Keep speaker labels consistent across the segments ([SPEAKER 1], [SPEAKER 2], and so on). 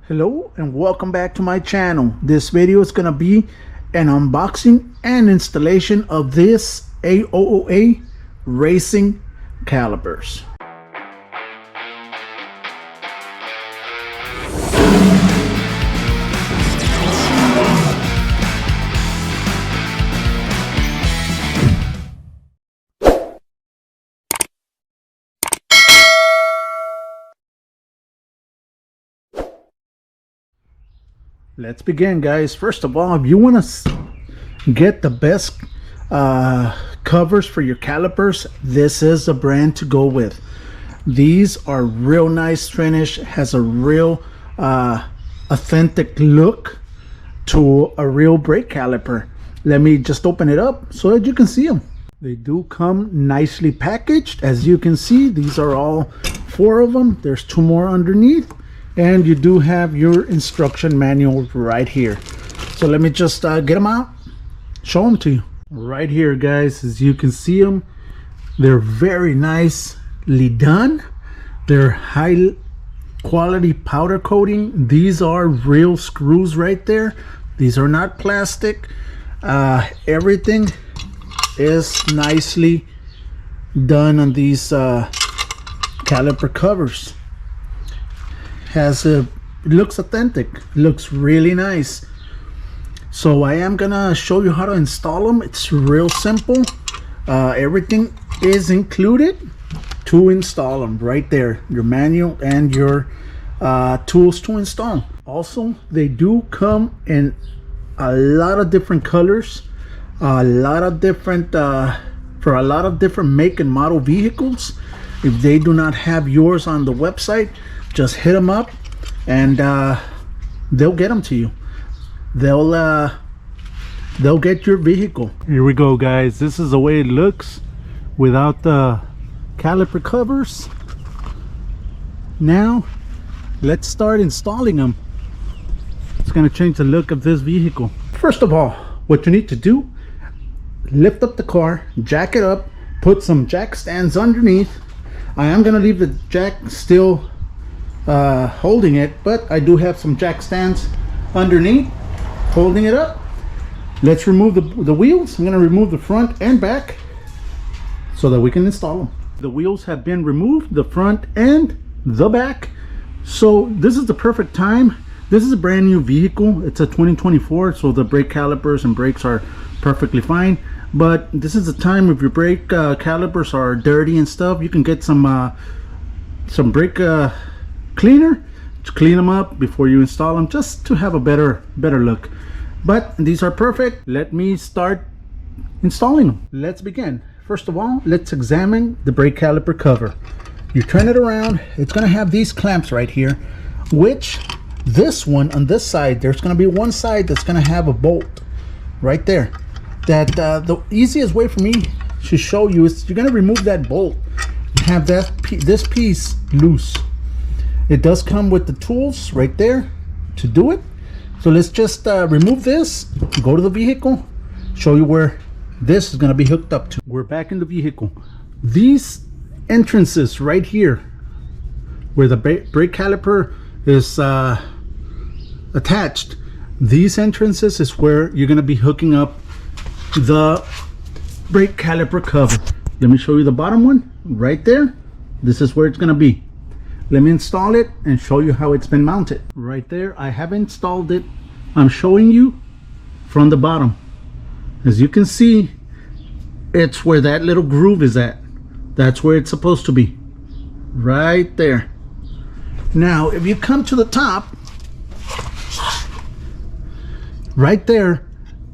[SPEAKER 1] Hello and welcome back to my channel. This video is going to be an unboxing and installation of this Aooa racing calipers. Let's begin, guys. First of all, if you want to get the best covers for your calipers, this is the brand to go with. These are real nice finish, has a real authentic look to a real brake caliper. Let me just open it up so that you can see them. They do come nicely packaged. As you can see, these are all 4 of them. There's 2 more underneath. And you do have your instruction manual right here. So let me just get them out, show them to you. Right here, guys, as you can see them, they're very nicely done. They're high quality powder coating. These are real screws right there. These are not plastic. Everything is nicely done on these caliper covers. Looks authentic, looks really nice. So I am gonna show you how to install them. It's real simple. Everything is included to install them right there, your manual and your tools to install. Also, they do come in a lot of different colors, a lot of different for a lot of different make and model vehicles. If they do not have yours on the website, just hit them up and they'll get them to you. They'll get your vehicle. Here we go, guys. This is the way it looks without the caliper covers. Now let's start installing them. It's going to change the look of this vehicle. First of all, what you need to do, lift up the car, jack it up, put some jack stands underneath. I am going to leave the jack still holding it, but I do have some jack stands underneath holding it up. Let's remove the wheels. I'm going to remove the front and back so that we can install them. The wheels have been removed, the front and the back. So this is the perfect time. This is a brand new vehicle. It's a 2024, so the brake calipers and brakes are perfectly fine. But this is the time if your brake calipers are dirty and stuff, you can get some brake cleaner to clean them up before you install them, just to have a better look. But these are perfect. Let me start installing them. Let's begin. First of all, let's examine the brake caliper cover. You turn it around, it's going to have these clamps right here, which this one on this side, there's going to be one side that's going to have a bolt right there. That the easiest way for me to show you is you're going to remove that bolt and have this piece loose. It does come with the tools right there to do it. So let's just remove this, go to the vehicle, show you where this is going to be hooked up to. We're back in the vehicle. These entrances right here where the brake caliper is attached, these entrances is where you're going to be hooking up the brake caliper cover. Let me show you the bottom one right there. This is where it's going to be. Let me install it and show you how it's been mounted. Right there, I have installed it. I'm showing you from the bottom. As you can see, it's where that little groove is at. That's where it's supposed to be. Right there. Now, if you come to the top, right there,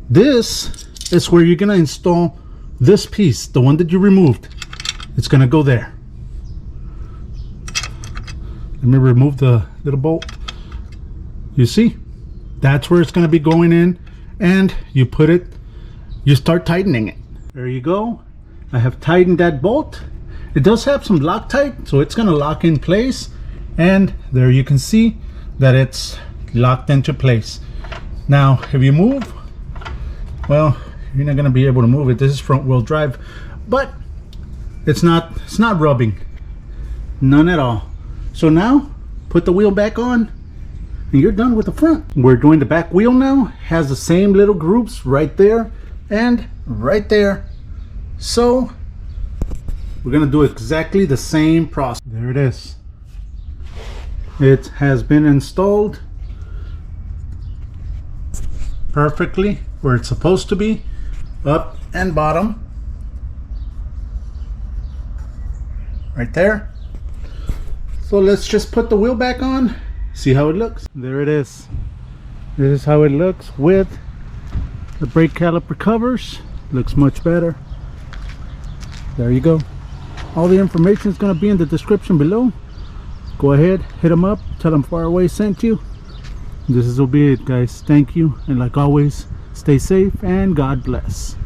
[SPEAKER 1] this is where you're gonna install this piece, the one that you removed. It's gonna go there. Let me remove the little bolt. You see, that's where it's going to be going in, and you put it, you start tightening it. There you go. I have tightened that bolt. It does have some Loctite, so it's going to lock in place, and there you can see that it's locked into place. Now if you move, well, you're not going to be able to move it. This is front wheel drive, but it's not rubbing, none at all. So now put the wheel back on and you're done with the front. We're doing the back wheel now. Has the same little grooves right there and right there. So we're gonna do exactly the same process. There it is. It has been installed perfectly where it's supposed to be, up and bottom. Right there. So let's just put the wheel back on, see how it looks. There it is. This is how it looks with the brake caliper covers. Looks much better. There you go. All the information is going to be in the description below. Go ahead, hit them up, tell them Far Away sent you. This will be it, guys. Thank you, and like always, stay safe and God bless.